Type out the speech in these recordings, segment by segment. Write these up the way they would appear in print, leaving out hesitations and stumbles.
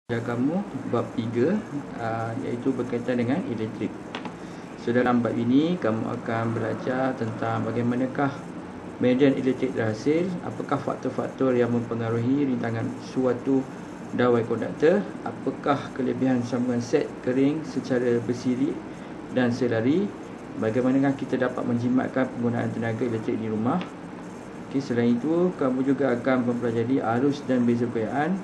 Kamu bab 3 iaitu berkaitan dengan elektrik. So dalam bab ini kamu akan belajar tentang bagaimanakah medan elektrik terhasil, apakah faktor-faktor yang mempengaruhi rintangan suatu dawai konduktor, apakah kelebihan sambungan set kering secara bersiri dan selari, bagaimanakah kita dapat menjimatkan penggunaan tenaga elektrik di rumah. Selain itu kamu juga akan mempelajari arus dan beza gayaan,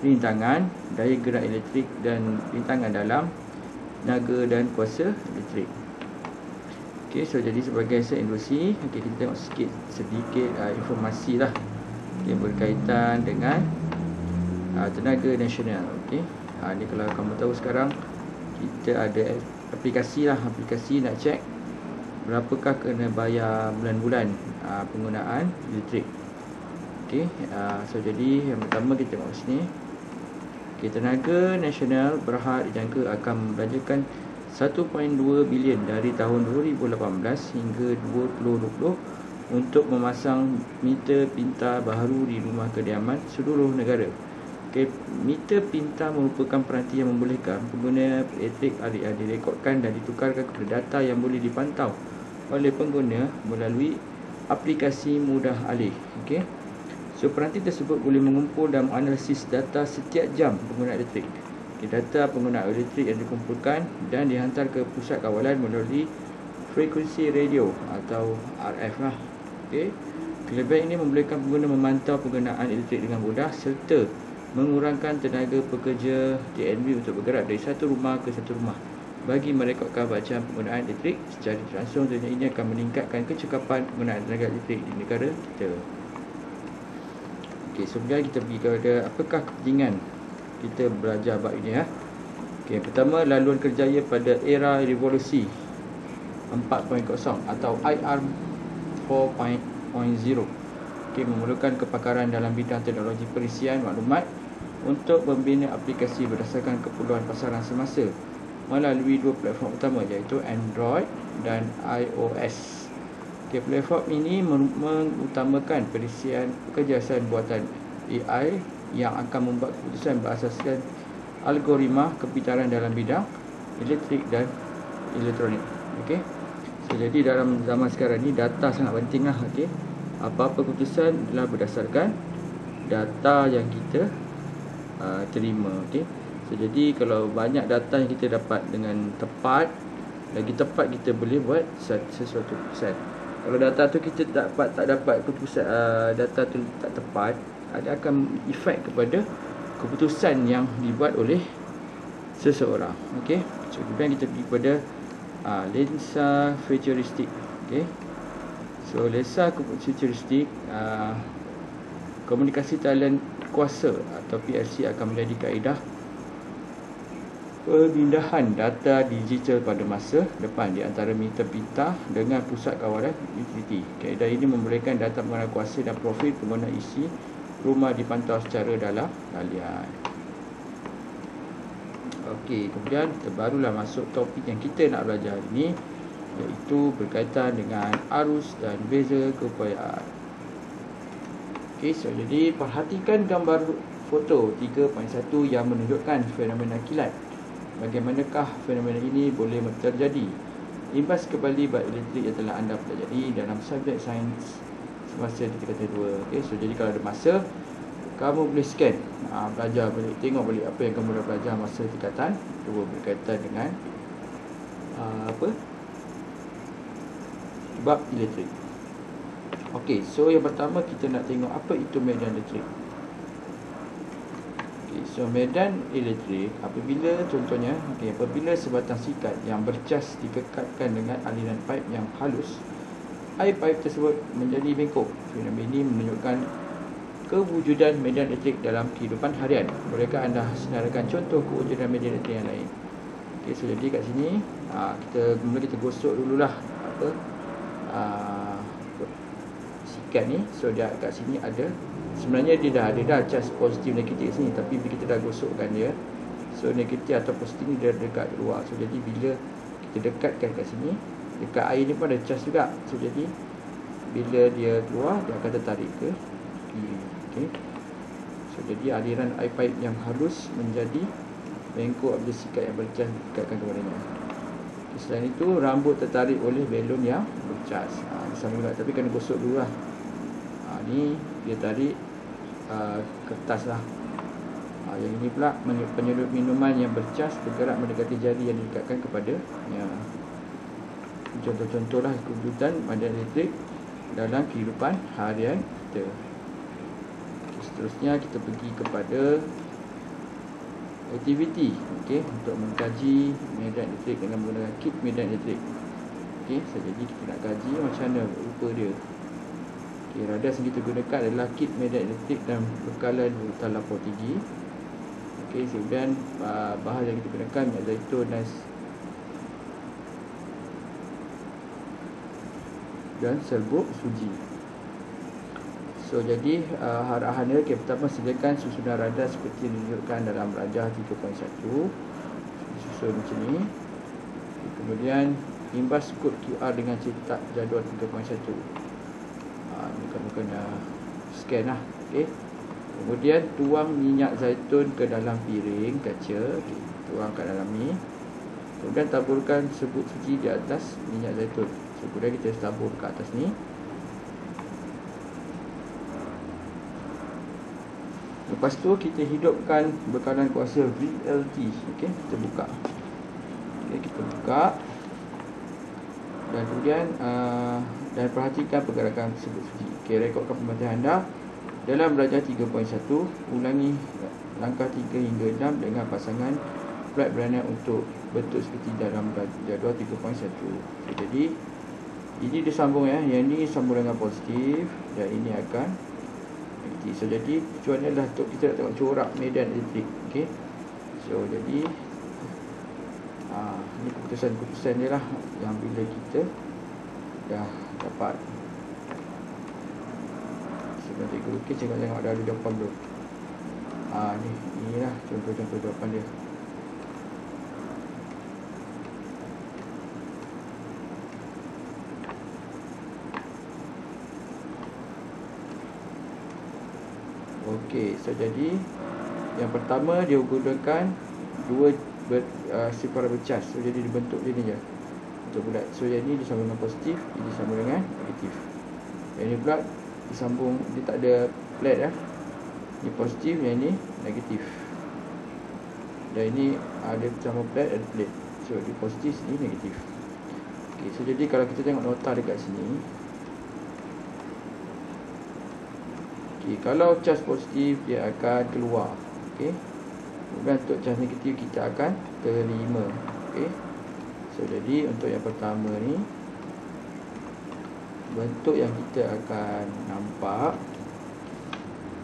rintangan, daya gerak elektrik dan rintangan dalam, tenaga dan kuasa elektrik. So jadi sebagai set introduksi, kita tengok sedikit informasi lah berkaitan dengan tenaga nasional. Ni kalau kamu tahu sekarang kita ada aplikasi nak cek berapakah kena bayar bulan-bulan penggunaan elektrik. So jadi yang pertama kita tengok sini. Tenaga nasional berhad dijangka akan membelanjakan 1.2 bilion dari tahun 2018 hingga 2020 untuk memasang meter pintar baharu di rumah kediaman seluruh negara. Meter pintar merupakan peranti yang membolehkan pengguna elektrik direkodkan dan ditukarkan kepada data yang boleh dipantau oleh pengguna melalui aplikasi mudah alih. So peranti tersebut boleh mengumpul dan menganalisis data setiap jam penggunaan elektrik. Data penggunaan elektrik yang dikumpulkan dan dihantar ke pusat kawalan melalui frekuensi radio atau RF lah. Kelebihan ini membolehkan pengguna memantau penggunaan elektrik dengan mudah serta mengurangkan tenaga pekerja DNB untuk bergerak dari satu rumah ke satu rumah bagi merekodkan bacaan penggunaan elektrik secara langsung. Dan ini akan meningkatkan kecekapan penggunaan tenaga elektrik di negara kita. So kemudian kita pergi kepada apakah kepentingan kita belajar bab ini Yang pertama, laluan kerjaya pada era revolusi 4.0 atau IR 4.0 memerlukan kepakaran dalam bidang teknologi perisian maklumat untuk membina aplikasi berdasarkan keperluan pasaran semasa melalui dua platform utama iaitu Android dan iOS. Platform ini mengutamakan perisian pekerjaan buatan AI yang akan membuat keputusan berasaskan algoritma kepintaran dalam bidang elektrik dan elektronik. So jadi dalam zaman sekarang ni data sangat penting lah. Apa-apa keputusan adalah berdasarkan data yang kita terima. So jadi kalau banyak data yang kita dapat dengan tepat, lagi tepat kita boleh buat sesuatu keputusan. Kalau data tu kita tak dapat keputusan, data tu tak tepat, ada akan efek kepada keputusan yang dibuat oleh seseorang. So kemudian kita pergi kepada lensa futuristik. So lensa futuristik, komunikasi talian kuasa atau PLC akan menjadi kaedah pemindahan data digital pada masa depan di antara meter pintar dengan pusat kawalan utility. Kaedah ini membolehkan data pengguna kuasa dan profil pengguna isi rumah dipantau secara dalam talian. Kemudian kita barulah masuk topik yang kita nak belajar hari ini, iaitu berkaitan dengan arus dan beza keupayaan. So jadi perhatikan gambar foto 3.1 yang menunjukkan fenomena kilat. Bagaimanakah fenomena ini boleh terjadi? Imbas kembali bab elektrik yang telah anda pelajari dalam subjek sains semasa di tingkatan 2. So jadi kalau ada masa, kamu boleh scan, belajar balik, tengok balik apa yang kamu dah belajar masa tingkatan 2 berkaitan dengan bab elektrik. So yang pertama kita nak tengok apa itu medan elektrik. So medan elektrik apabila contohnya apabila sebatang sikat yang bercas dikekatkan dengan aliran pipe yang halus, air pipe tersebut menjadi bengkok. Fenomena ini menunjukkan kewujudan medan elektrik dalam kehidupan harian. Bolehkah anda senaraikan contoh kewujudan medan elektrik yang lain? So jadi kat sini kita gosok dululah sikat ni. So dia kat sini ada, sebenarnya dia dah ada cas positif negatif kat sini, tapi bila kita dah gosokkan dia, so negatif atau positif ni dia dekat luar. So jadi bila kita dekatkan kat sini, dekat air ni pun ada cas juga. So jadi bila dia keluar, dia akan tertarik ke kiri. So, jadi aliran air pipe yang halus menjadi bengkok apabila sikat yang bercas dikatkan kepadanya. Selain itu, rambut tertarik oleh belon yang bercas. Sama juga, tapi kena gosok dulu lah. Ni dia tarik kertas lah. Yang ini pula penyedut minuman yang bercas bergerak mendekati jari yang didekatkan kepadanya. Contoh-contoh lah kebutuhan medan elektrik dalam kehidupan harian kita. Seterusnya kita pergi kepada aktiviti, untuk mengkaji medan elektrik dengan menggunakan kit medan elektrik. Jadi kita nak kaji macam mana rupa dia. Radas yang kita gunakan adalah kit medan elektrik dan bekalan urutan lapor tinggi. Kemudian bahan yang kita gunakan minyak zaitun dan serbuk suji. So, jadi arahannya, pertama sediakan susunan radar seperti yang ditunjukkan dalam rajah 3.1. Susun macam ni. Kemudian imbas kod QR dengan cetak jadual 3.1. Ni kena scan lah. Kemudian tuang minyak zaitun ke dalam piring kaca. Tuang kat dalam ni. Kemudian taburkan serbuk suji di atas minyak zaitun. So, kemudian kita tabur ke atas ni. Lepas tu kita hidupkan bekalan kuasa VLT. Kita buka. Kita buka. Dan kemudian dan perhatikan pergerakan serbuk suji. Rekodkan pematian anda dalam rajah 3.1. Ulangi langkah 3 hingga 6 dengan pasangan plat beranak untuk bentuk seperti dalam jadual 3.1. Jadi ini disambung ya. Yang ni sambung dengan positif dan ini akan negatif. So, jadi tujuannya adalah untuk kita nak tengok corak medan elektrik. So, jadi ini keputusan-keputusan dia lah yang bila kita dah dapat. Sebelum cikgu lukis, cikgu tengok dah ada jawapan belum. Ni lah contoh-contoh jawapan dia. So, jadi yang pertama dia gunakan dua sifar bercas. So, jadi dibentuk dia ni je untuk bulat. So, yang ni disambung dengan positif, ini disambung dengan negatif. Yang ni pula disambung, dia tak ada flat lah. Ni positif, yang ni negatif. Dan ini ada sambung flat, ada plate. So, di positif, ini negatif. So, jadi kalau kita tengok nota dekat sini, kalau cas positif dia akan keluar. Kemudian untuk cas negatif kita akan terima. So, jadi untuk yang pertama ni, bentuk yang kita akan nampak.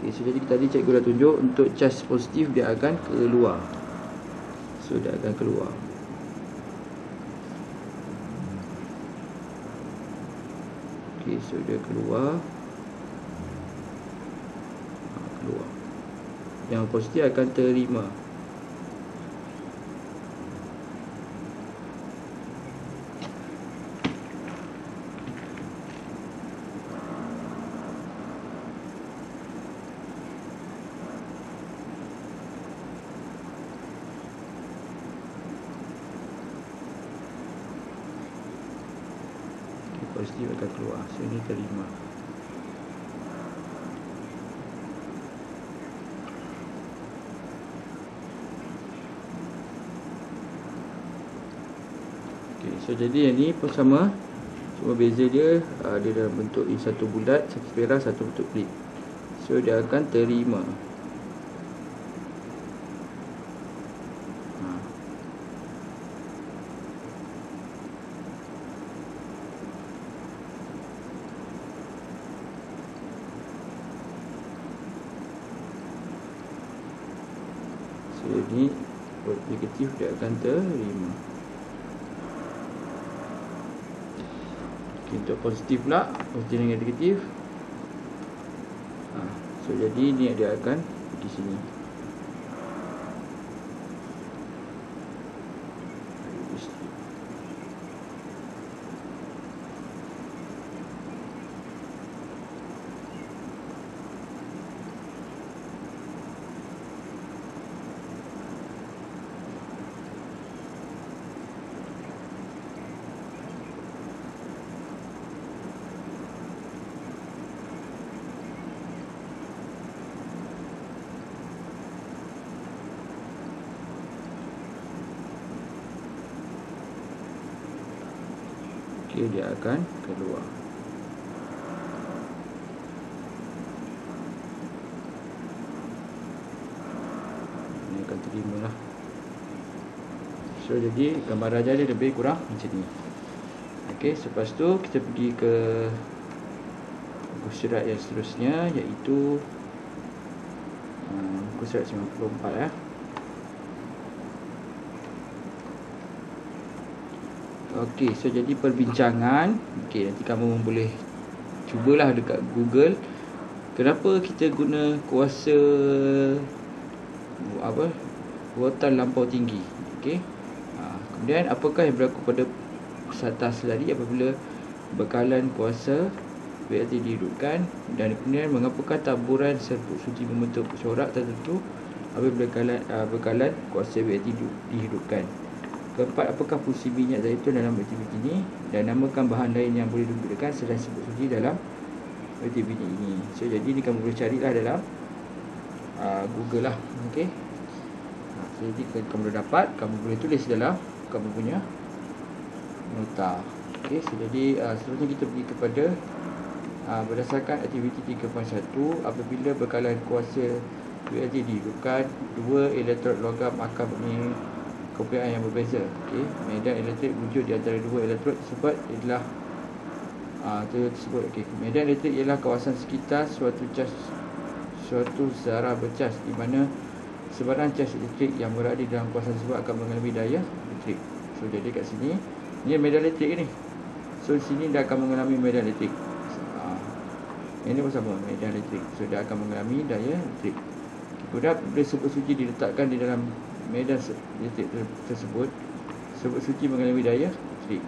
So, jadi tadi cikgu dah tunjuk untuk cas positif dia akan keluar. So, dia akan keluar. So dia keluar. Yang positif akan terima. Positif akan keluar. So ini terima. So, jadi yang ni pun sama. Cuma beza dia dia dalam bentuk ini satu bulat, satu sfera, satu bentuk plate. So, dia akan terima. So, ini negatif dia akan terima. Untuk positif pula, positif dengan negatif. So, jadi ni dia akan pergi sini. okey, dia akan keluar. Ini akan terima lah. So jadi gambar raja dia lebih kurang macam ni. Okey, selepas tu kita pergi ke muka surat yang seterusnya, iaitu muka surat 94 ya. Okey, so jadi perbincangan. Okey, nanti kamu boleh cubalah dekat Google kenapa kita guna kuasa voltan lampau tinggi. Okey. Kemudian apakah yang berlaku pada atas tadi apabila bekalan kuasa VLT dihidupkan, dan kemudian mengapakah taburan serbuk suci membentuk corak tertentu apabila bekalan kuasa VLT dihidupkan. Keempat, apakah fungsi minyak zaitun dalam aktiviti ini, dan namakan bahan lain yang boleh digunakan selain serbuk suci dalam aktiviti ini. So jadi ni kamu boleh carilah dalam Google lah. Okey. Jadi kamu dah dapat, kamu boleh tulis dalam kamu punya nota. Okey, so jadi seterusnya kita pergi kepada berdasarkan aktiviti 3.1, apabila bekalan kuasa VLT dihidupkan, dua elektrod logam akan mempunyai keupayaan yang berbeza. Okey, medan elektrik wujud di antara dua elektrod tersebut ialah okey, medan elektrik ialah kawasan sekitar suatu zarah bercas di mana sebarang cas elektrik yang berada di dalam kawasan tersebut akan mengalami daya elektrik. So jadi kat sini ni medan elektrik ni. So di sini dia akan mengalami medan elektrik. Ini pun sama, medan elektrik. So dia akan mengalami daya elektrik. Kemudian bila serbuk suci diletakkan di dalam medan elektrik tersebut, serbuk suci mengalami daya elektrik.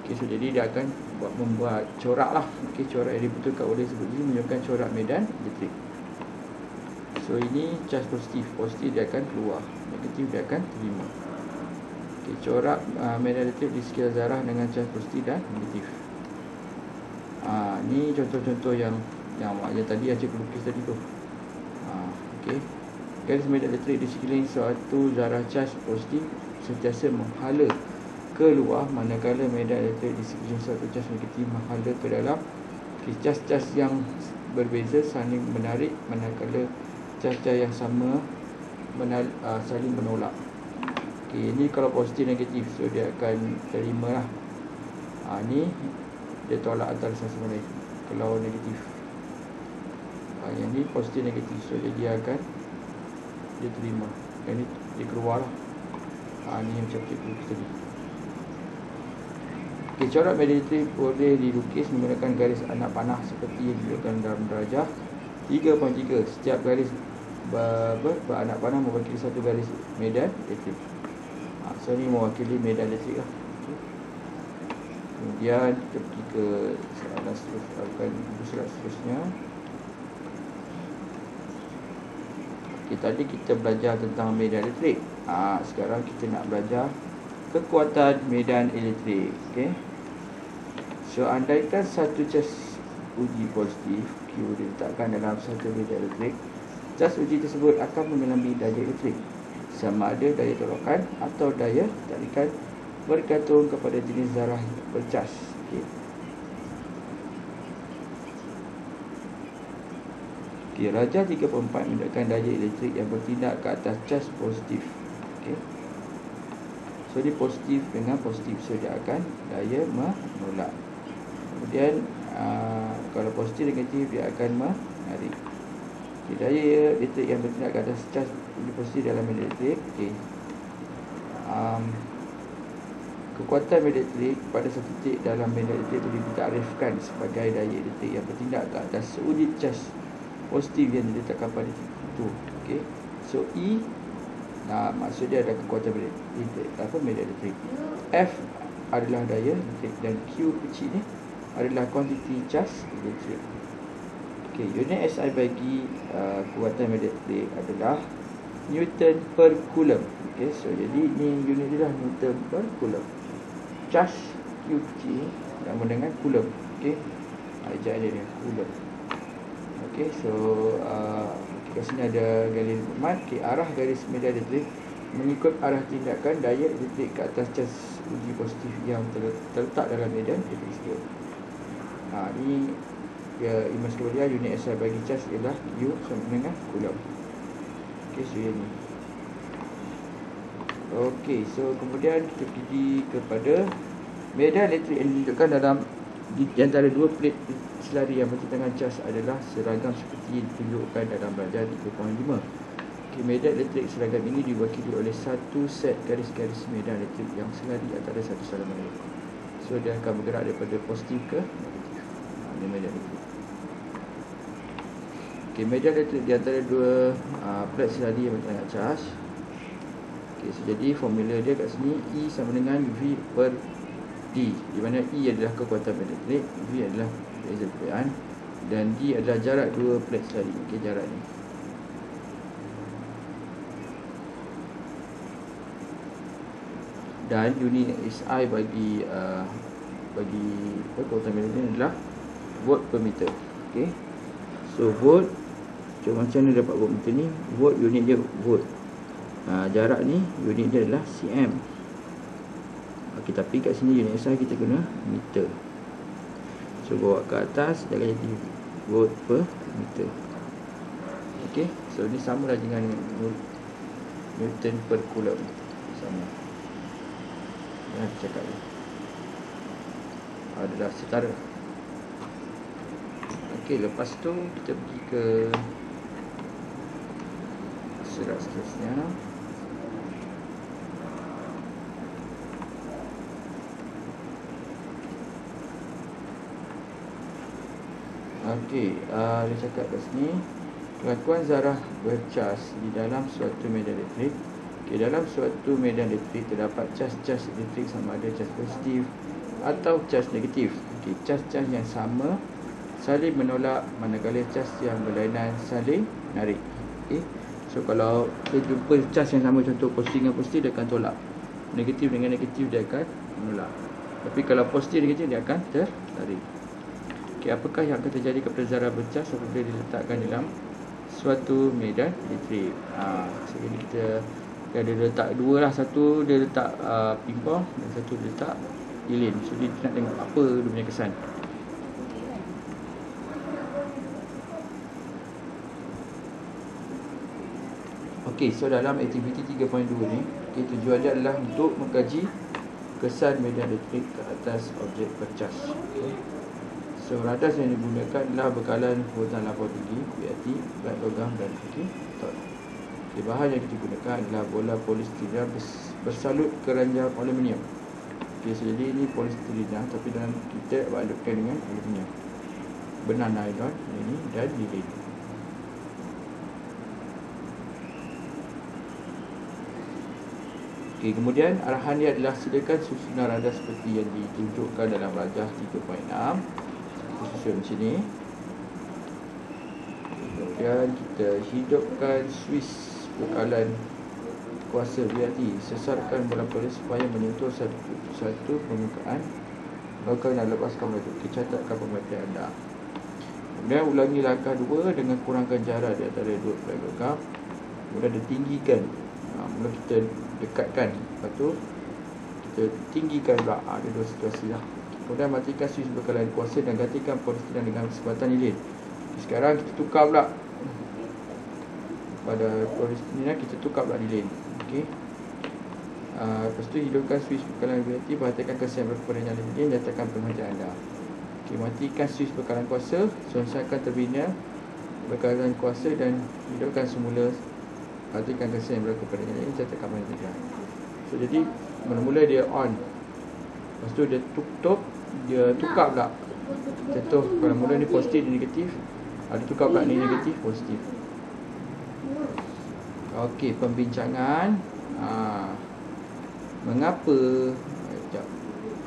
Okey, so jadi dia akan membuat corak lah. Okey, corak yang dibetulkan oleh serbuk suci menyebabkan corak medan elektrik. So ini cas positif dia akan keluar, negatif dia akan terima. Okey, corak medan elektrik di sekitar zarah dengan cas positif dan negatif. Ni contoh-contoh yang tadi Acik lukis tadi tu. Okey, garis medan elektrik di sekeliling suatu zarah cas positif sentiasa menghala keluar, manakala medan elektrik di sekeliling suatu cas negatif menghala ke dalam. Okey, cas-cas yang berbeza saling menarik, manakala cas-cas yang sama saling menolak. Okey, ini kalau positif negatif, so dia akan terima lah. Ni dia tolak antara satu sama lain kalau negatif. Yang ni positif negatif, so dia akan terima. Yang ni dia keluar lah. Ni macam cikgu tadi. Okey, corak medan elektrik boleh dilukis menggunakan garis anak panah seperti yang dilakukan dalam darjah 3.3. Setiap garis beranak panah mewakili satu garis medan elektrik. So ni mewakili medan elektrik lah. Kemudian kita pergi ke soalan seterusnya. Okay, tadi kita belajar tentang medan elektrik. Sekarang kita nak belajar kekuatan medan elektrik. Okay. So andaikan satu cas uji positif Q diletakkan dalam satu medan elektrik, cas uji tersebut akan mengalami daya elektrik sama ada daya tolakan atau daya tarikan bergantung kepada jenis zarah bercas. Okey, Raja 3.4 menunjukkan daya elektrik yang bertindak ke atas cas positif. Okey. So dia positif dengan positif, so dia akan daya menolak. Kemudian kalau positif negatif dia akan menarik. Okey, daya elektrik yang bertindak ke atas cas positif dalam medan elektrik. Okey. Kekuatan medan elektrik pada satu titik dalam medan elektrik boleh ditarifkan sebagai daya elektrik yang bertindak ke atas seunit cas positif yang diletakkan pada titik itu. Okey. So E maksud dia ada kekuatan medan elektrik. F adalah daya elektrik dan Q kecil ni adalah kuantiti cas elektrik. Okey, unit SI bagi kekuatan medan elektrik adalah Newton per Coulomb. Okey, so jadi ni unit dia dah Newton per Coulomb. Cas Q kecil sama dengan Coulomb. Okey, ejaan dia Coulomb. Okey, so kat sini ada garis mat. Okey, arah garis medan elektrik mengikut arah tindakan daya elektrik ke atas cas uji positif yang terletak dalam medan elektrik. Ini ya, imbas kemudian unit SI bagi cas ialah U sama dengan Coulomb. Okey, so yang ni. Okey, so kemudian kita pergi kepada medan elektrik yang ditunjukkan dalam di antara dua plate selari yang bertentangan cas adalah seragam seperti ditunjukkan dalam belajar 3.5. Okey, medan elektrik seragam ini diwakili oleh satu set garis-garis medan elektrik yang selari antara satu sama lain. So dia akan bergerak daripada positif ke negatif. Ini medan elektrik. Okey, medan elektrik di antara dua plate selari yang bertentangan cas. Okey, so jadi formula dia kat sini E sama dengan V per D, di mana E adalah kekuatan elektrik, V adalah laser perperian, dan D adalah jarak dua plate selari. Okey, jarak ni. Dan unit SI bagi kekuatan elektrik adalah volt per meter. Okey. So volt, macam mana dapat volt meter ni? Volt unit dia volt. Jarak ni unit dia adalah cm. Okey, tapi kat sini unit SI kita guna meter. So bawa ke atas dia akan jadi volt per meter. Okey, so ni sama lah dengan Newton per Coulomb. Sama. Jangan cakap ni adalah setara. Okey, lepas tu kita pergi ke surat seterusnya. Okey, dia cakap kat sini kelakuan zarah bercas di dalam suatu medan elektrik. Okey, dalam suatu medan elektrik terdapat cas-cas elektrik sama ada cas positif atau cas negatif. Okey, cas-cas yang sama saling menolak manakala cas yang berlainan saling menarik. Okey, so kalau kita jumpa cas yang sama, contoh positif dengan positif, dia akan tolak. Negatif dengan negatif dia akan menolak. Tapi kalau positif dan negatif dia akan tertarik. Okey, apakah yang akan terjadi kepada zarah bercas apabila diletakkan dalam suatu medan elektrik? So jadi kita ada letak dua lah, satu dia letak pingpong dan satu dia letak lilin. So dia nak tengok apa dia punya kesan. Okey, so dalam aktiviti 3.2 ni, tujuan dia adalah untuk mengkaji kesan medan elektrik ke atas objek bercas. So radas yang digunakan adalah bekalan voltan lampau tinggi, BRT, plat logam dan tot. Bahan yang kita gunakan adalah bola polistiren bersalut keranjang aluminium. Okey, so jadi ini polistiren tapi dalam kita balutkan dengan aluminium. Benang nylon ini dan lilin. Okey, kemudian arahan dia adalah sediakan susunan radas seperti yang ditunjukkan dalam rajah 3.6. Susun macam ni. Kemudian kita hidupkan suis bekalan kuasa BRT, sesarkan bola polis supaya menyentuh satu permukaan, lalu nak lepaskan bola itu. Catatkan pemakaian anda. Kemudian ulangi langkah 2 dengan kurangkan jarak di antara dua plat logam. Kemudian ditinggikan. Mula kita dekatkan, lepas tu kita tinggikan pula. Ada dua situasi lah. Kemudian matikan suis bekalan kuasa dan gantikan polistiren dengan sebatan lilin. Sekarang kita tukar pula pada polistiren, kita tukar pula lilin. Okey. Lepas tu hidupkan suis bekalan BRT, perhatikan kesan berapa nyala lilin dan tekan penghentian anda. Okey, matikan suis bekalan kuasa, selesaikan terbina bekalan kuasa dan hidupkan semula. Perhatikan kesan berapa nyala lilin dan tekan penghentian. So jadi mula-mula dia on, lepas tu dia tutup, dia tukar pula. Contoh kalau mula ni positif dan negatif, ada tukar pula ni negatif positif. Okey, pembincangan.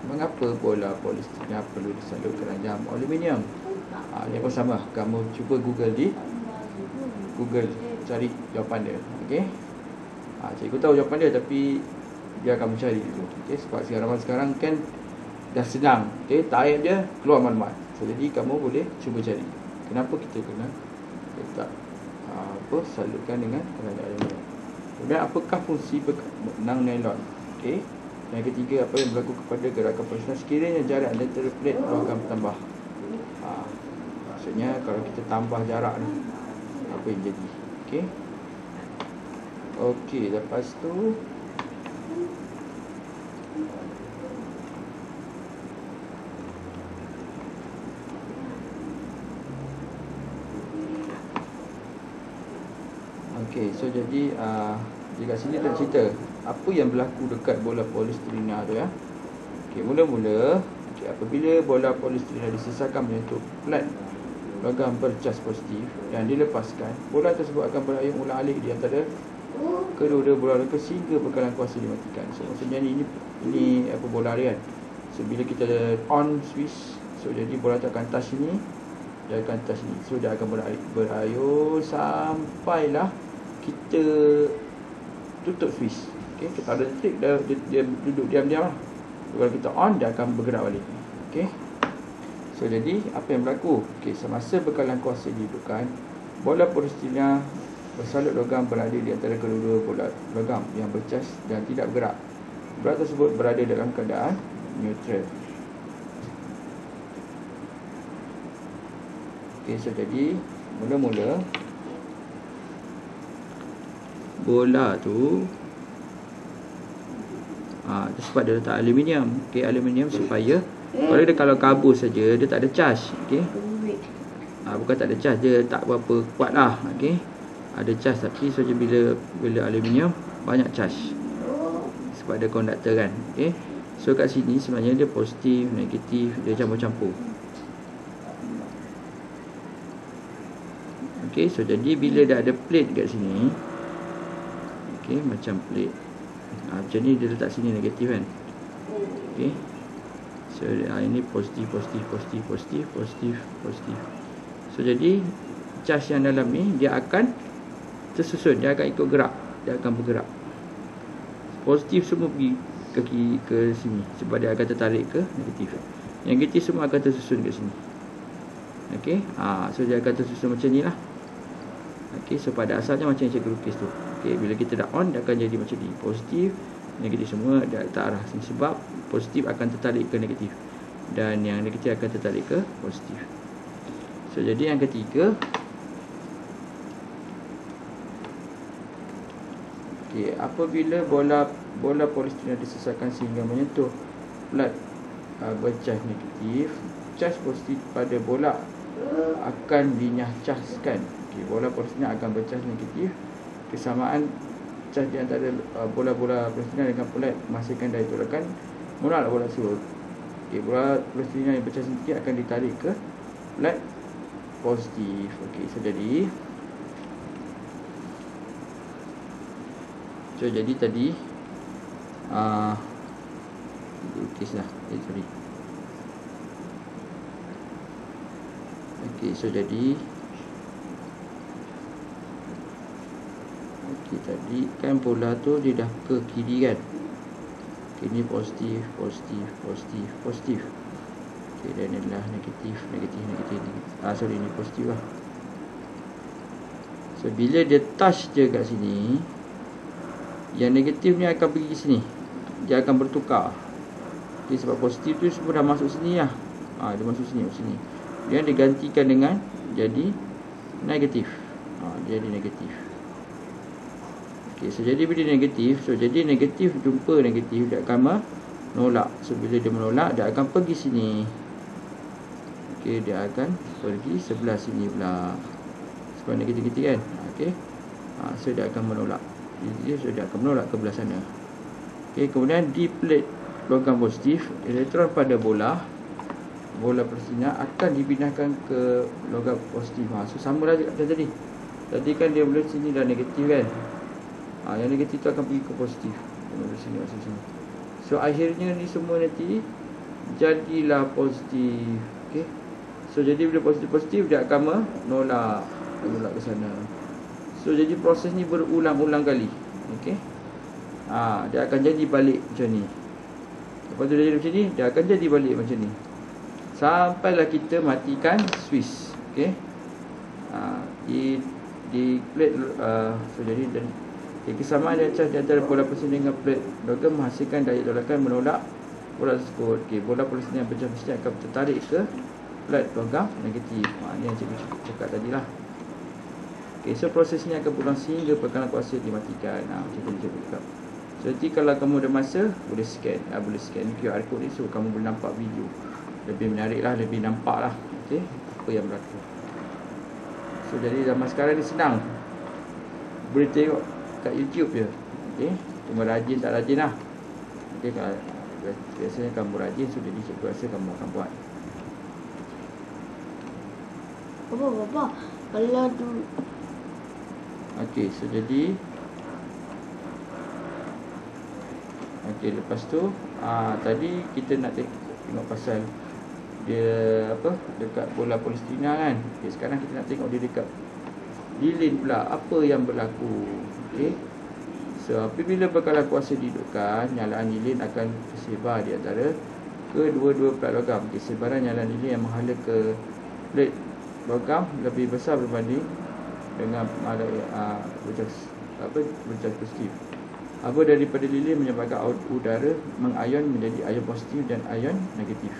Mengapa bola polistiren perlu disalut keranjang aluminium? Yang pun sama, kamu cuba Google cari jawapan dia. Okey. Cikgu tahu jawapan dia tapi dia akan mencari itu. Okey, sebab sekarang kan dah senang. Okey, type je keluar maklumat. So, jadi kamu boleh cuba cari kenapa kita kena letak salutkan dengan keranjang aluminium. Kemudian apakah fungsi benang nylon? Okey. Yang ketiga, apa yang berlaku kepada gerakan posisional sekiranya jarak antara plate logam bertambah. Maksudnya kalau kita tambah jarak ni, apa yang jadi? Okey. Okey, lepas tu okey, so jadi dekat sini tak cerita apa yang berlaku dekat bola polistirena tu ya. Okey, mula-mula apabila bola polistirena disesakan menyentuh plat logam bercas positif dan dilepaskan, bola tersebut akan berayun ulang-alik di antara kedua-dua bola logam sehingga bekalan kuasa dimatikan. So maksudnya ini apa bola ni kan. So bila kita on switch, so jadi bola tu akan touch sini, dia akan touch sini. So dia akan berayun sampailah kita tutup switch. Okey, kita ada trik dia duduk diam-diam lah. Kalau kita on, dia akan bergerak balik. Okey. So jadi apa yang berlaku? Okey, semasa bekalan kuasa dihidupkan, bola polistirena bersalut logam berada di antara kedua-dua bola logam yang bercas dan tidak bergerak. Bola tersebut berada dalam keadaan neutral. Okey, so jadi mula-mula bola tu sebab dia letak aluminium. Okey, aluminium supaya kalau kabur saja dia tak ada charge. Okey. Bukan tak ada charge, dia tak berapa kuat lah. Okey. Ada charge tapi saja bila aluminium banyak charge. Sebab dia konduktor kan. Okey. So kat sini sebenarnya dia positif, negatif, dia campur-campur. Okey, so jadi bila dah ada plate kat sini, okey, macam plate. Macam ni dia letak sini negatif kan. Okey. So ini positif. So jadi charge yang dalam ni dia akan tersusun, dia akan ikut gerak, dia akan bergerak. Positif semua pergi ke sini sebab dia akan tertarik ke negatif. Negatif semua akan tersusun ke sini. Okey. So dia akan tersusun macam ni lah. Okey, so pada asalnya macam yang cikgu lukis tu. Okey, bila kita dah on, dia akan jadi macam ni. Positif, negatif semua dia tak arah sini sebab positif akan tertarik ke negatif dan yang negatif akan tertarik ke positif. So jadi yang ketiga, okey, apabila bola polistirena disesakan sehingga menyentuh plat bercas negatif, charge positif pada bola akan dinyahcaskan. Okey, bola polistirena akan bercas negatif. Kesamaan charge di antara bola-bola polistirena dengan plat menghasilkan daya tolakan menolak bola tersebut. Okey, bola polistirena yang bercas negatif akan ditarik ke plat positif. Okey, so jadi tadi lukislah. Sorry. Okey, so jadi okey, tadi kan bola tu dia dah ke kiri kan. Okey, ni positif. Okey, dan ni adalah negatif. Sorry, ni positif lah. So bila dia touch je kat sini, yang negatif ni akan pergi sini, dia akan bertukar. Okey, sebab positif tu semua dah masuk sini lah. Dia masuk sini, dia digantikan dengan jadi negatif. Dia jadi negatif. Okey, so jadi bila negatif, jumpa negatif, dia akan menolak. So bila dia menolak, dia akan pergi sini. Okey, dia akan pergi sebelah sini pula. Sebab negatif kan. Okey. So dia akan menolak. So dia akan menolak ke belah sana. Okey, kemudian di plate logam positif, elektron pada bola polistirena akan dipindahkan ke logam positif. So sama lah macam tadi. Tadi kan dia boleh sini dah negatif kan. Yang negatif tu akan pergi ke positif. Dari sini masuk sini. So akhirnya ni semua nanti jadilah positif. Okey. So jadi bila positif dia akan menolak ke sana. So jadi proses ni berulang-ulang kali. Okey. Dia akan jadi balik macam ni. Lepas tu dia jadi macam ni, dia akan jadi balik macam ni. Sampailah kita matikan switch. Okey. Di plate so jadi Kesamaan daya cas di antara bola polisi dengan plate logam menghasilkan daya tolakan menolak bola tersebut. Bola polisi yang pecah mesti akan tertarik ke plate logam negatif. Ini yang cikgu cakap tadi lah. So proses ni akan berulang sehingga pekanan kuasa dimatikan. Macam tu cikgu cakap. Jadi kalau kamu ada masa, boleh scan QR code ni, so kamu boleh nampak video. Lebih menarik lah, lebih nampak lah apa yang berlaku. So jadi zaman sekarang ni senang, boleh tengok kat YouTube je. Cuma rajin tak rajin lah. Kalau biasanya kamu rajin, so jadi cikgu rasa kamu akan buat. Bapa, kalau tu. So jadi lepas tu tadi kita nak tengok pasal dia dekat bola Palestina kan. Sekarang kita nak tengok dia dekat lilin pula, apa yang berlaku. So apabila bekalan kuasa dihidupkan, nyalaan lilin akan tersebar di antara kedua-dua plat logam. Sebaran nyalaan lilin yang menghala ke plate logam lebih besar berbanding dengan bercas positif. Apa daripada lilin menyebabkan udara mengayon menjadi ion positif dan ion negatif.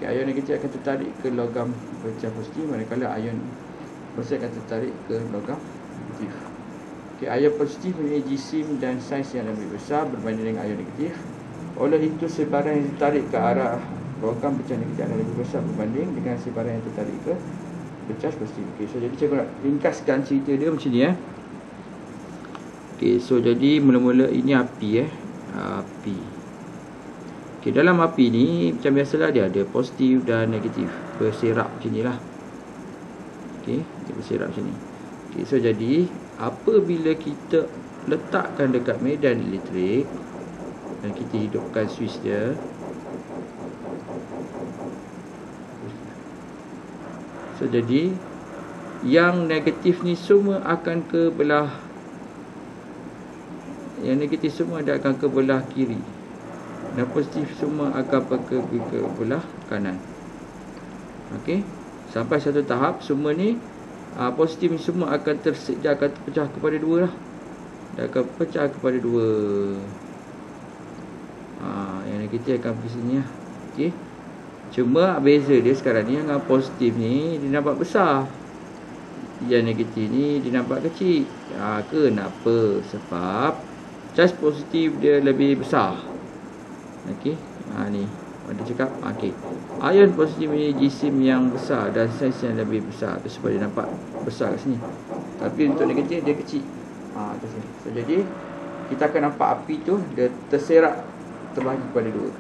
Ion negatif akan tertarik ke logam bercas positif, manakala ion positif akan tertarik ke logam negatif. Ion positif mempunyai jisim dan saiz yang lebih besar berbanding dengan ion negatif. Oleh itu sebaran yang tertarik ke arah logam bercas negatif adalah lebih besar berbanding dengan sebaran yang tertarik ke bercas positif. So jadi cikgu nak ringkaskan cerita dia macam ni so jadi mula-mula ini api api. Dalam api ni macam biasalah dia ada positif dan negatif, berserak macam ni lah. Dia berserak macam ni. So jadi apabila kita letakkan dekat medan elektrik dan kita hidupkan switch dia, so jadi yang negatif ni semua akan ke belah, yang negatif semua dia akan ke belah kiri, dan positif semua akan ke belah kanan. Sampai satu tahap semua ni positif ni semua akan dia akan terpecah kepada dua lah. Dia akan pecah kepada dua. Yang negatif akan pergi sini lah. Cuma beza dia sekarang ni, yang positif ni dia nampak besar, yang negatif ni dia nampak kecil. Kenapa? Sebab cas positif dia lebih besar. Ni ada cakap ion positif ni jisim yang besar dan saiz yang lebih besar. Tu sebab dia nampak besar kat sini. Tapi untuk negatif dia kecil. So jadi kita akan nampak api tu dia terserak, terbahagi kepada dua.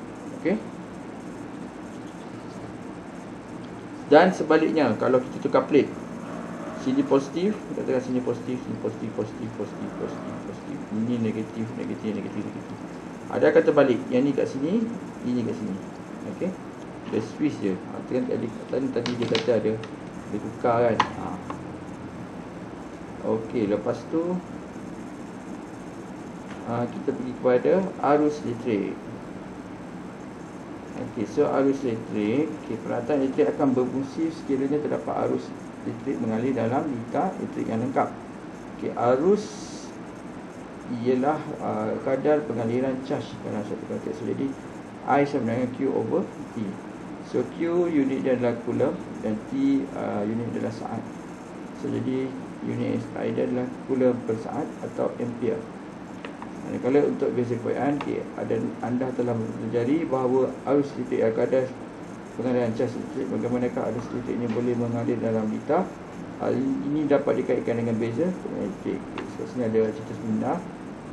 Dan sebaliknya, kalau kita tukar plate, sini positif, katakan sini positif, sini positif, positif, positif, positif, positif. Ini negatif, negatif, negatif, negatif. Ada akan terbalik. Yang ni kat sini, ini kat sini. Dia switch je. Tadi dia kata ada tukar kan. Lepas tu kita pergi kepada arus elektrik. So arus elektrik, peralatan elektrik akan berfungsi sekiranya terdapat arus elektrik mengalir dalam litar elektrik yang lengkap. Arus ialah kadar pengaliran charge dalam satu kontak. So jadi I sama dengan Q over T. So Q unit dia adalah coulomb dan T unit adalah saat. So jadi unit SI dia adalah coulomb per saat atau ampere. Kalau untuk basic keadaan, anda telah mempelajari bahawa arus listrik kadar pengaliran cas listrik, bagaimanakah arus listrik ini boleh mengalir dalam litar. Hal ini dapat dikaitkan dengan beza elektrik. So sini ada cerita sebentar.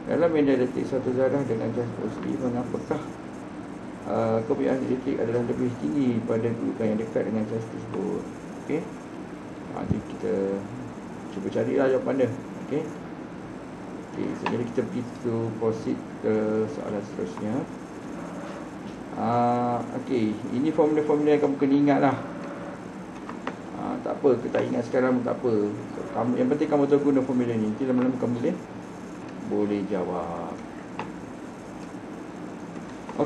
Dalam medan elektrik satu zarah dengan cas positif, mengapakah kebiasaan elektrik adalah lebih tinggi pada kedudukan yang dekat dengan cas tersebut. Nanti kita cuba carilah jawapan dia. So jadi kita pergi to proceed ke soalan seterusnya. Ini formula-formula yang kamu kena ingat lah. Tak apa, kita ingat sekarang tak apa. Yang penting kamu tahu guna formula ni. Nanti lama-lama kamu boleh jawab.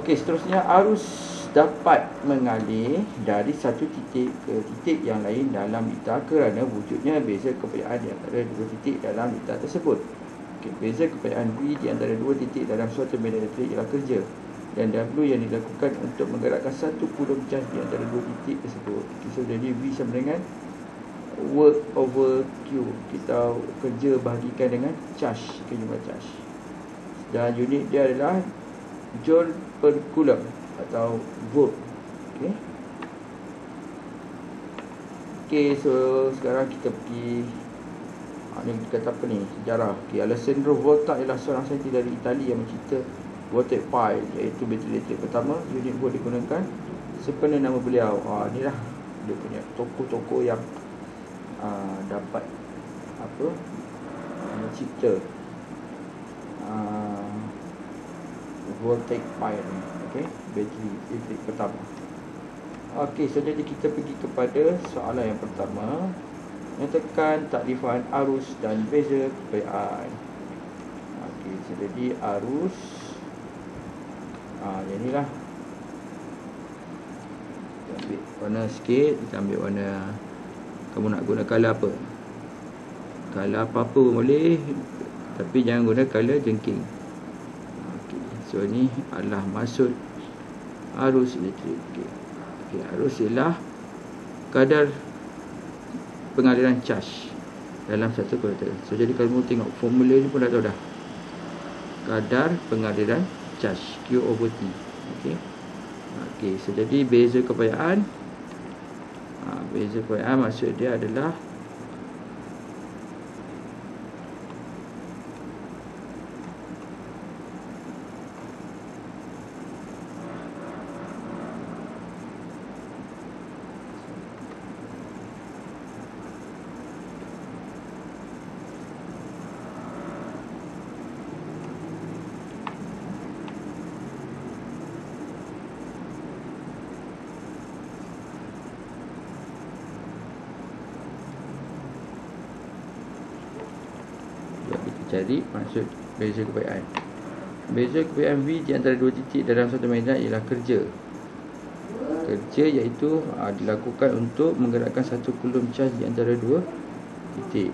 Seterusnya, arus dapat mengalir dari satu titik ke titik yang lain dalam litar kerana wujudnya beza kebiasaan di antara dua titik dalam litar tersebut. Okey, beza kepercayaan V di antara dua titik dalam suatu medan elektrik ialah kerja dan W yang dilakukan untuk menggerakkan satu coulomb charge di antara dua titik tersebut. Okay, so jadi V sama dengan work over Q. Kita kerja bahagikan dengan charge, jumlah charge. Dan unit dia adalah joule per coulomb atau volt. Okey. Okey, so sekarang kita pergi ni kata apa ni? Sejarah. Okey, Alessandro Volta ialah seorang saintis dari Itali yang mencipta voltaic pile, iaitu bateri elektrik pertama. Unit volt digunakan sepenuh nama beliau. Inilah dia punya tokoh-tokoh yang dapat apa? Mencipta voltaic pile ni. Okey, bateri elektrik pertama. Okey, so jadi kita pergi kepada soalan yang pertama. Nyatakan takrifan arus dan beza kepercayaan. Okey, so jadi arus yang inilah. Kita ambil warna sikit, kita ambil warna, kamu nak guna color apa? Color apa-apa pun boleh, tapi jangan guna color jengking. Okey, so ni adalah maksud arus elektrik. Okey, arus ialah kadar pengaliran charge dalam satu kontaktor. So jadi kalau kamu tengok formula ni pun dah tahu dah. Kadar pengaliran charge Q over T. Okey. Okey, so jadi beza kepercayaan. Beza kepercayaan maksud dia adalah cari maksud beza kepercayaan. Beza kepercayaan V di antara dua titik dalam satu medan ialah kerja. Kerja iaitu dilakukan untuk menggerakkan satu coulomb charge di antara dua titik.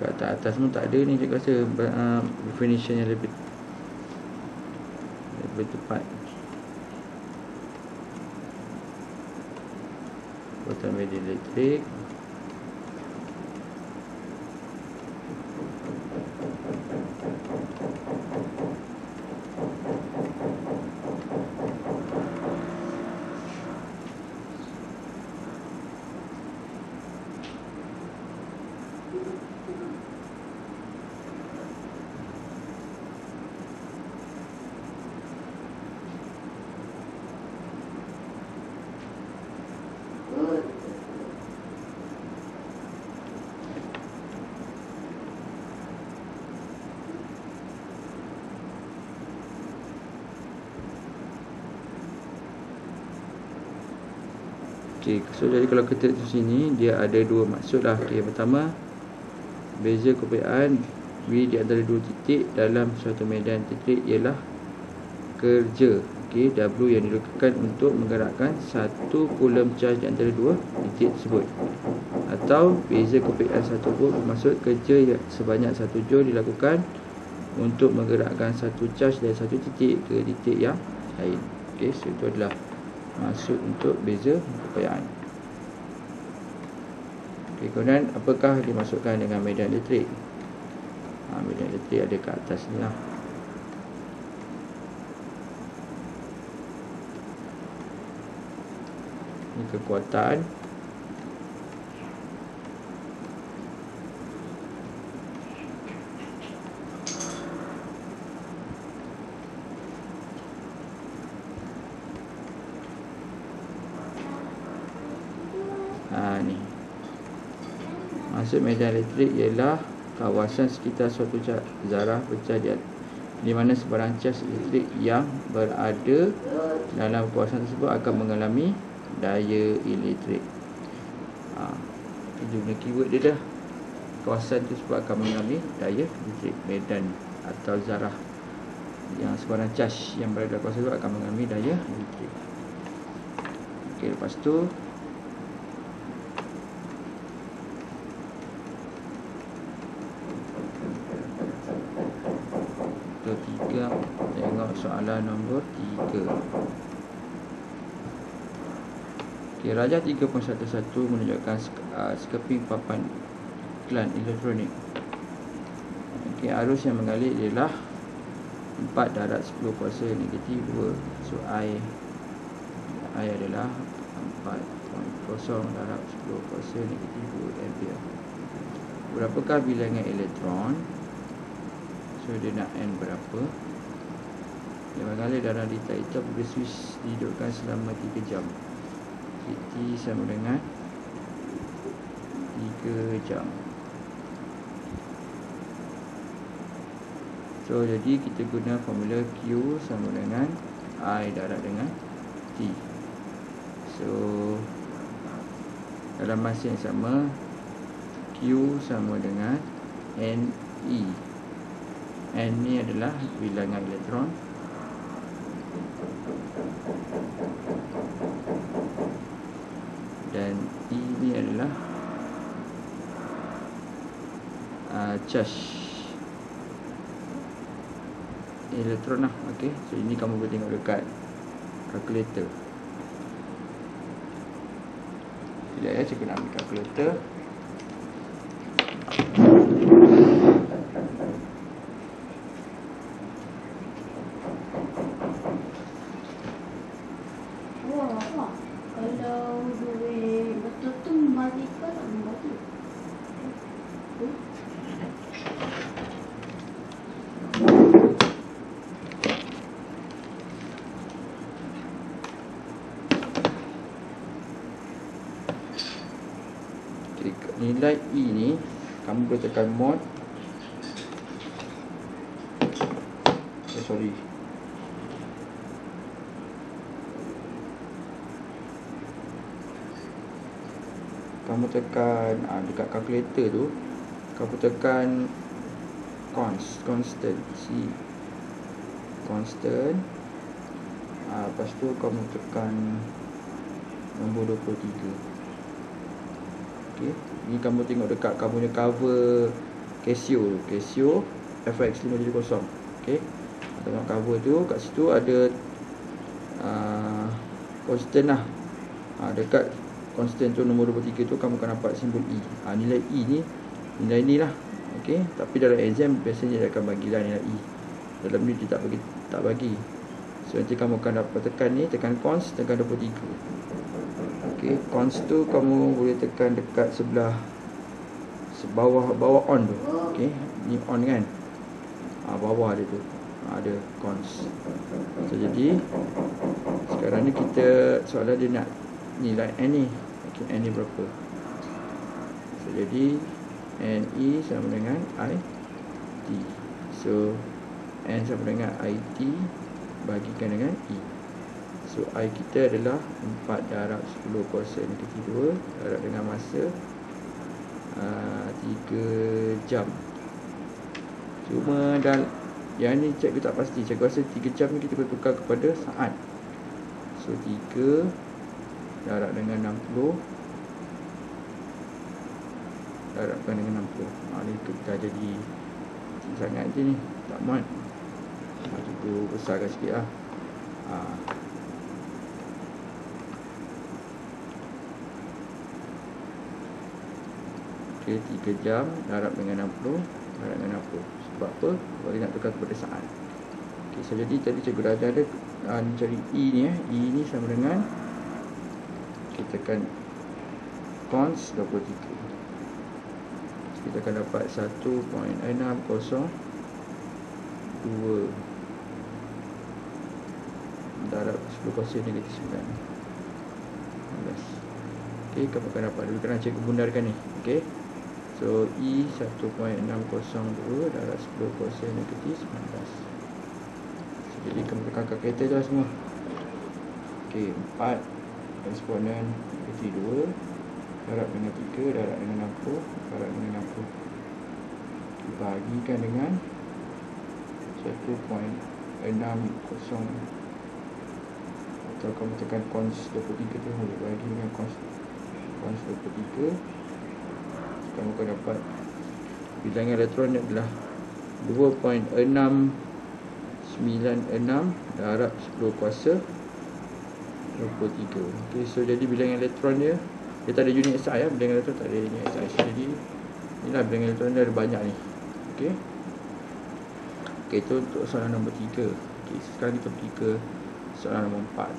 Kat atas pun tak ada ni, saya rasa definition yang lebih tepat. Kekuatan medan elektrik Okey, so jadi kalau kita di sini dia ada dua maksud lah. Okey, yang pertama beza kepercayaan V di antara dua titik dalam suatu medan elektrik ialah kerja. Okey, W yang dilakukan untuk menggerakkan satu coulomb charge di antara dua titik tersebut. Atau beza kepercayaan 1 volt bermaksud kerja sebanyak 1 joule dilakukan untuk menggerakkan satu charge dari satu titik ke titik yang lain. Okey, so itu adalah maksud untuk beza kepercayaan. Okey, kemudian apakah dimasukkan dengan medan elektrik? Medan elektrik ada kat atas ni lah. Ini kekuatan. Ni maksud medan elektrik ialah kawasan sekitar suatu zarah pecah di mana sebarang charge elektrik yang berada dalam kawasan tersebut akan mengalami daya elektrik. Itu punya keyword dia dah. Kawasan tersebut akan mengalami daya elektrik. Medan atau zarah yang sebarang charge yang berada dalam kawasan tersebut akan mengalami daya elektrik. Okey, lepas tu soalan nombor 3. Okay, Rajah 3.11 menunjukkan scraping papan iklan elektronik. Okay, arus yang mengalir ialah 4 darab 10 kuasa negatif 2. So I adalah 4.0 darab 10 kuasa negatif 2 ampere. Berapakah bilangan elektron? So dia nak N berapa? Yang mengalir dalam detector berswiss dihidupkan selama 3 jam. T sama dengan 3 jam. So jadi kita guna formula Q sama dengan I darab dengan T. So dalam masa yang sama Q sama dengan NE. N ni adalah bilangan elektron, dan E ni adalah charge elektron lah. Okay, so ini kamu boleh tengok dekat kalkulator. Sekejap ya, cikgu nak ambil kalkulator. Wah, apa? Kalau duit betul tu bagi ke tak bagi? Okay, nilai E ni kamu boleh tekan mod. Sorry. Kamu tekan dekat kalkulator tu, kamu tekan constant C, constant. Lepas tu kamu tekan nombor 23. Okay, ni kamu tengok dekat kamu punya cover Casio FX 570. Okay, tengok cover tu, kat situ ada constant lah. Dekat constant tu nombor 23 tu kamu akan dapat simbol E. Nilai E ni, nilai ni lah. Okay, tapi dalam exam biasanya dia akan bagilah nilai E. Dalam ni dia tak bagi. So nanti kamu akan dapat tekan ni, tekan cons, tekan 23. Okay, cons tu kamu boleh tekan dekat sebelah bawah on tu. Okay, ni on kan, bawah dia tu ada cons. So jadi sekarang ni kita soalan dia nak nilai N ni. Okay, N ni berapa? So jadi NE sama dengan IT. So N sama dengan IT bagikan dengan E. So I kita adalah 4 darab 10 kuasa negatif 2 darab dengan masa 3 jam. Cuma yang ni cikgu tak pasti. Cikgu rasa 3 jam ni kita boleh tukar kepada saat. So 3 darab dengan 60 darabkan dengan 60. Ni kita jadi sangat je ni, tak muat. Cikgu besarkan sikit lah. Okay, 3 jam darab dengan 60 darab dengan 60. Sebab apa? Sebab dia nak tukar kepada saat. Okay, so jadi tadi cikgu dah ada cari E ni. E ni sama dengan, kita tekan cons 23. So, kita akan dapat 1.602 darab 10 kuasa negatif 9. Okay, kamu akan dapat dulu kerana cikgu bundarkan ni. Okay, so E 1.602 darab 10 kuasa negatif 19. So, jadi kamu tekan kalkulator je lah semua. Okay, 4 eksponen negatif 2 darab dengan 3 darab dengan 60 darab dengan 60 dibagikan dengan 1.60, atau kamu tekan cons 23 tu boleh bagi dengan cons 23. Kamu akan dapat bilangan elektron adalah 2.6 96 darab 10 kuasa 23. Okay, so jadi bilangan elektron dia tak ada unit SI ya. Bilangan elektron tak ada unit SI. So jadi inilah bilangan elektron dia ada banyak ni. Okay, itu untuk soalan nombor 3. Okay, sekarang kita pergi ke soalan nombor 4.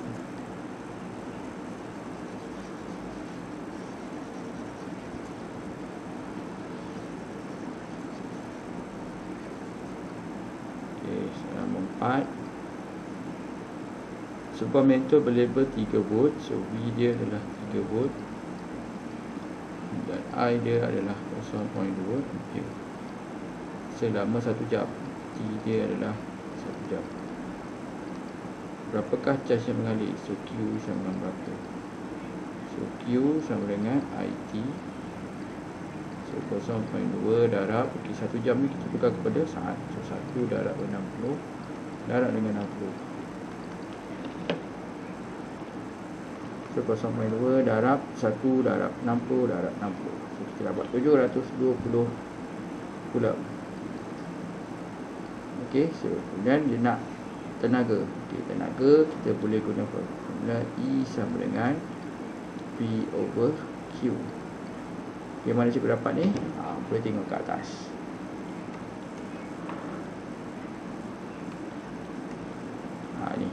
Soalan nombor 4. Sebuah meter berlabel 3 volt. So V dia adalah 3 volt dan I dia adalah 0.2 ampere selama 1 jam. T dia adalah 1 jam. Berapakah cas yang mengalir? So Q sama dengan berapa? So Q sama dengan IT. So 0.2 darab, okay, 1 jam ni kita pegang kepada saat. So 1 darab 60 darab dengan 60. So 0.2 darab 1 darab 60 darab 60. So kita dapat 720 coulomb. Okay, so kemudian dia nak tenaga. Okay, tenaga kita boleh guna formula E sama dengan P over Q. Okay, mana cikgu dapat ni? Boleh tengok ke atas. Ni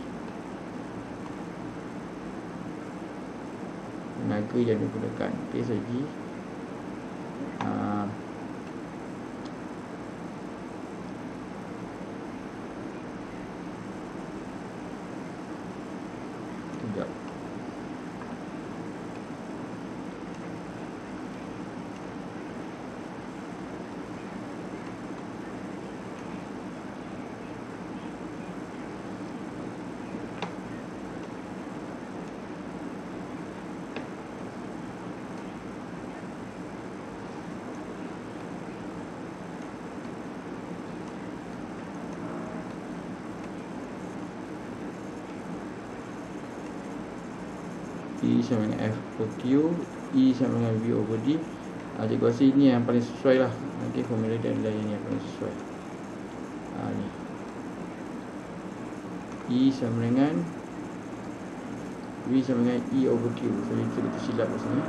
tenaga yang digunakan. Okay, jadi sekejap. E sama dengan F per Q, E sama dengan V over D. Cikgu rasa ini yang paling sesuai lah. Okay, formula dan lain yang paling sesuai. Ni E sama dengan V sama dengan E over Q. So kita silap kat sini.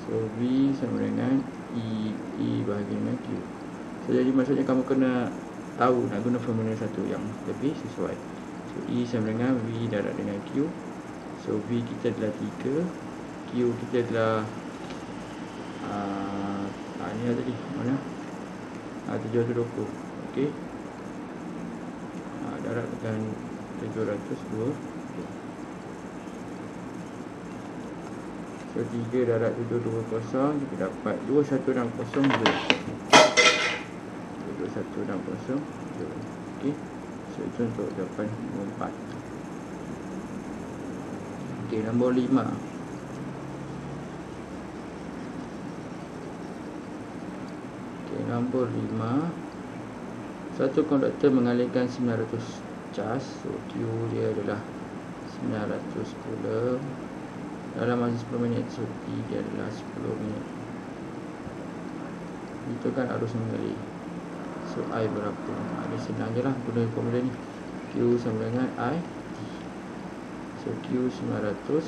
So V sama dengan E bahagi dengan Q. So jadi maksudnya kamu kena tahu nak guna formula satu yang lebih sesuai. So E sama dengan V darab dengan Q. So V kita adalah 3, Q kita adalah ni lah tadi, mana? 720. Okey. Darab dengan 720. So 3 darab 720 kita dapat 2160 joule. 2160 joule. Okey. So itu untuk jawapan nombor 4. Okey, nombor 5. Okey, nombor 5. Satu konduktor mengalirkan 900 cas. So Q dia adalah 900 coulomb dalam masa 10 minit. So T dia adalah 10 minit. Itu kan arus mengalir. So I berapa? Dia senang je lah guna formula ni. Q sama dengan I T. So Q 900,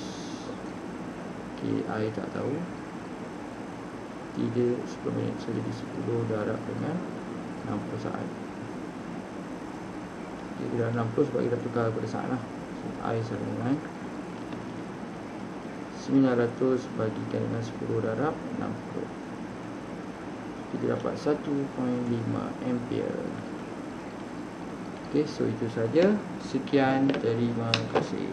K I tak tahu, T dia 10 minit. So jadi 10 darab dengan 60 saat. Jadi dah 60 sebab kita tukar pada saat lah. So I sama dengan 900 bagikan dengan 10 darab 60. Kita dapat 1.5 ampere. Okey, so itu saja. Sekian, terima kasih.